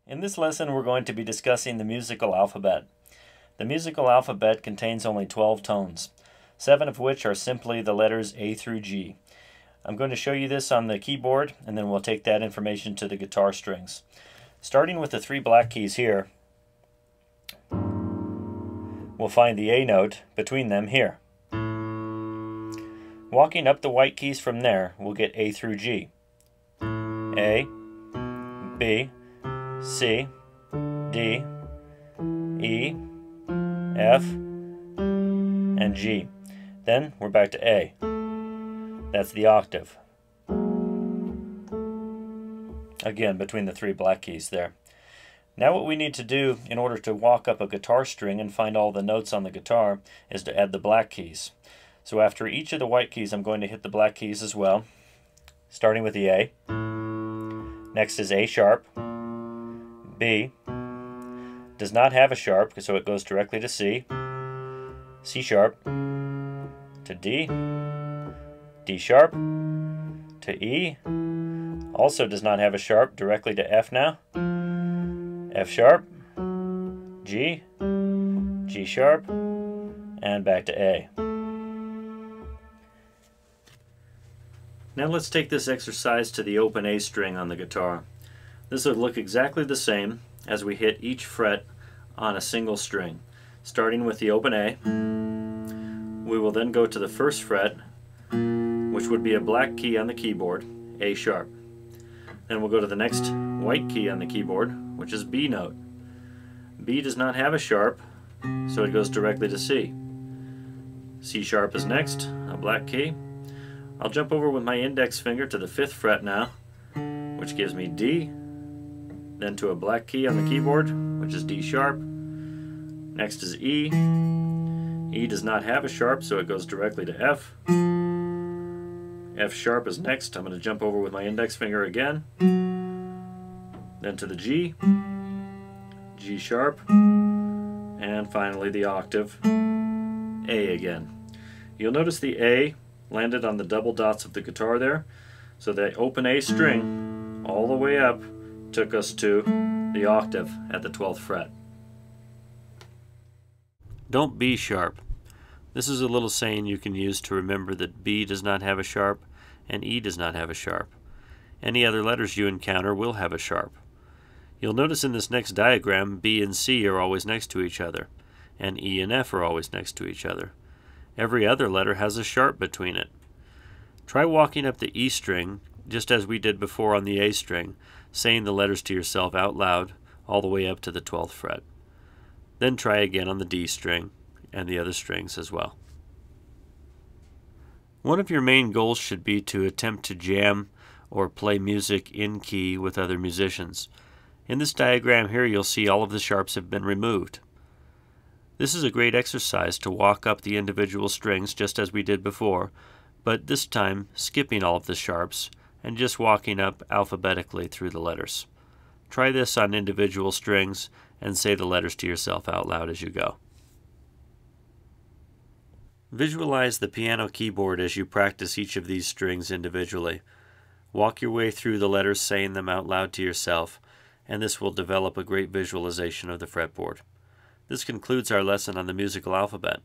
In this lesson, we're going to be discussing the musical alphabet. The musical alphabet contains only 12 tones, 7 of which are simply the letters A through G. I'm going to show you this on the keyboard, and then we'll take that information to the guitar strings. Starting with the 3 black keys here, we'll find the A note between them here. Walking up the white keys from there, we'll get A through G. A, B, C, D, E, F, and G. Then we're back to A. That's the octave. Again, between the 3 black keys there. Now what we need to do in order to walk up a guitar string and find all the notes on the guitar is to add the black keys. So after each of the white keys, I'm going to hit the black keys as well, starting with the A. Next is A sharp. B does not have a sharp, so it goes directly to C. C sharp to D. D sharp to E. Also does not have a sharp, directly to F now. F sharp, G, G sharp, and back to A. Now let's take this exercise to the open A string on the guitar. This would look exactly the same as we hit each fret on a single string. Starting with the open A, we will then go to the first fret, which would be a black key on the keyboard, A sharp. Then we'll go to the next white key on the keyboard, which is B note. B does not have a sharp, so it goes directly to C. C sharp is next, a black key. I'll jump over with my index finger to the 5th fret now, which gives me D, then to a black key on the keyboard, which is D sharp. Next is E. E does not have a sharp, so it goes directly to F. F sharp is next. I'm going to jump over with my index finger again. Then to the G, G sharp, and finally the octave, A again. You'll notice the A landed on the double dots of the guitar there, so the open A string all the way up took us to the octave at the 12th fret. Don't B sharp. This is a little saying you can use to remember that B does not have a sharp and E does not have a sharp. Any other letters you encounter will have a sharp. You'll notice in this next diagram B and C are always next to each other, and E and F are always next to each other. Every other letter has a sharp between it. Try walking up the E string just as we did before on the A string, saying the letters to yourself out loud all the way up to the 12th fret. Then try again on the D string and the other strings as well. One of your main goals should be to attempt to jam or play music in key with other musicians. In this diagram here, you'll see all of the sharps have been removed. This is a great exercise to walk up the individual strings just as we did before, but this time skipping all of the sharps and just walking up alphabetically through the letters. Try this on individual strings and say the letters to yourself out loud as you go. Visualize the piano keyboard as you practice each of these strings individually. Walk your way through the letters saying them out loud to yourself, and this will develop a great visualization of the fretboard. This concludes our lesson on the musical alphabet.